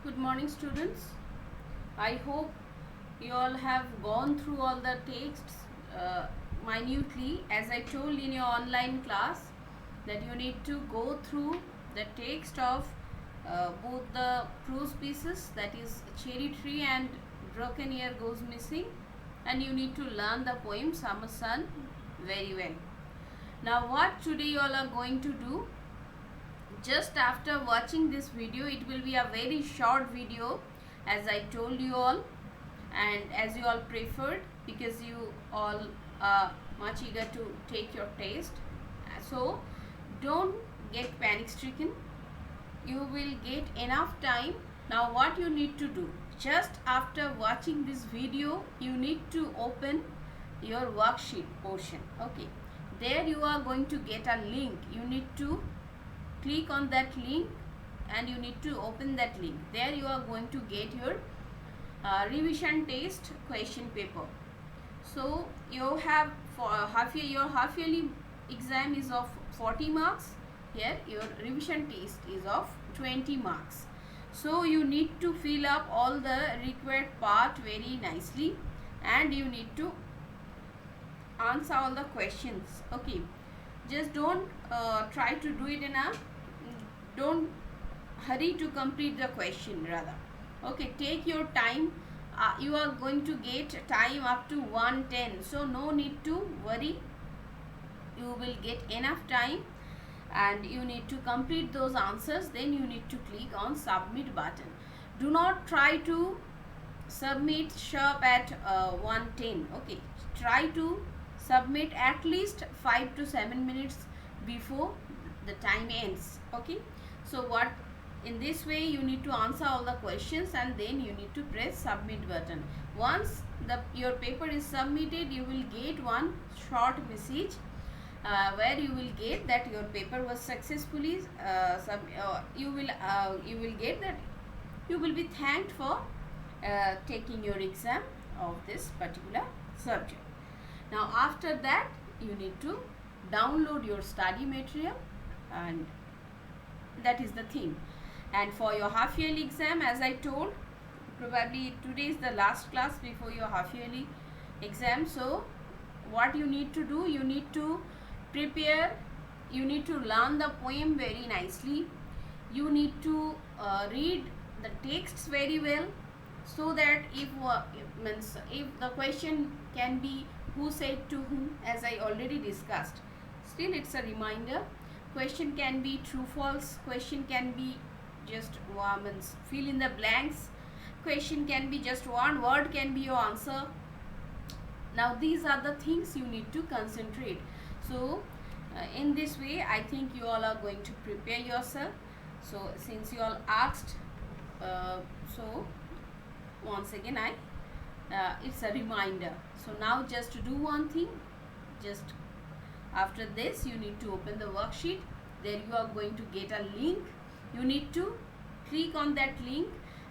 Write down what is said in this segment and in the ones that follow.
Good morning, students. I hope you all have gone through all the texts minutely, as I told in your online class that you need to go through the text of both the prose pieces, that is Cherry Tree and Broken Ear Goes Missing, and you need to learn the poem Summer Sun very well. Now what today you all are going to do, just after watching this video, it will be a very short video as I told you all, and as you all preferred, because you all are much eager to take your test. So don't get panic stricken, you will get enough time. Now what you need to do, just after watching this video, you need to open your worksheet portion. Okay, there you are going to get a link. You need to click on that link and you need to open that link. There you are going to get your revision test question paper. So you have for your half yearly exam is of 40 marks. Here your revision test is of 20 marks. So you need to fill up all the required part very nicely, and you need to answer all the questions. Okay, just don't try to do it in a don't hurry to complete the question, rather. Okay, take your time. You are going to get time up to 1:10, so no need to worry, you will get enough time, and you need to complete those answers. Then you need to click on submit button. Do not try to submit sharp at 1:10. Okay, try to submit at least 5 to 7 minutes before the time ends. Okay, so what, in this way you need to answer all the questions and then you need to press submit button. Once your paper is submitted, you will get one short message where you will get that your paper was successfully you will get that you will be thanked for taking your exam of this particular subject. Now after that, you need to download your study material, and that is the thing. And for your half yearly exam, as I told, probably today is the last class before your half yearly exam. So what you need to do, you need to prepare, you need to learn the poem very nicely, you need to read the texts very well, so that if the question can be who said to whom, as I already discussed, still it's a reminder. Question can be true false, question can be just fill in the blanks, question can be just one word can be your answer. Now these are the things you need to concentrate. So in this way, I think you all are going to prepare yourself. So since you all asked, so once again it's a reminder. So now just to do one thing, just after this you need to open the worksheet. There you are going to get a link. You need to click on that link.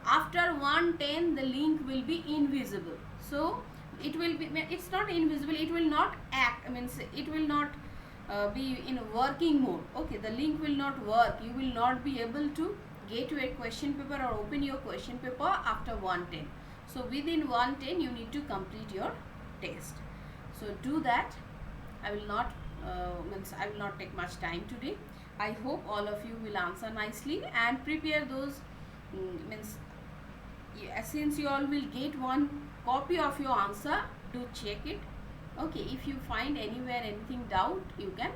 After 1:10, the link will be invisible. So it will be, it's not invisible, it will not act, it will not be in working mode. Okay, the link will not work. You will not be able to get your question paper or open your question paper after 1:10. So within 1:10 you need to complete your test. So do that. I will not take much time today. I hope all of you will answer nicely and prepare those since you all will get one copy of your answer, do check it. Okay, if you find anywhere anything doubt, you can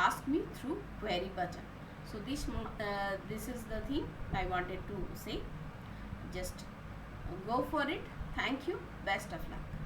ask me through query button. So this is the thing I wanted to say. Just go for it. Thank you. Best of luck.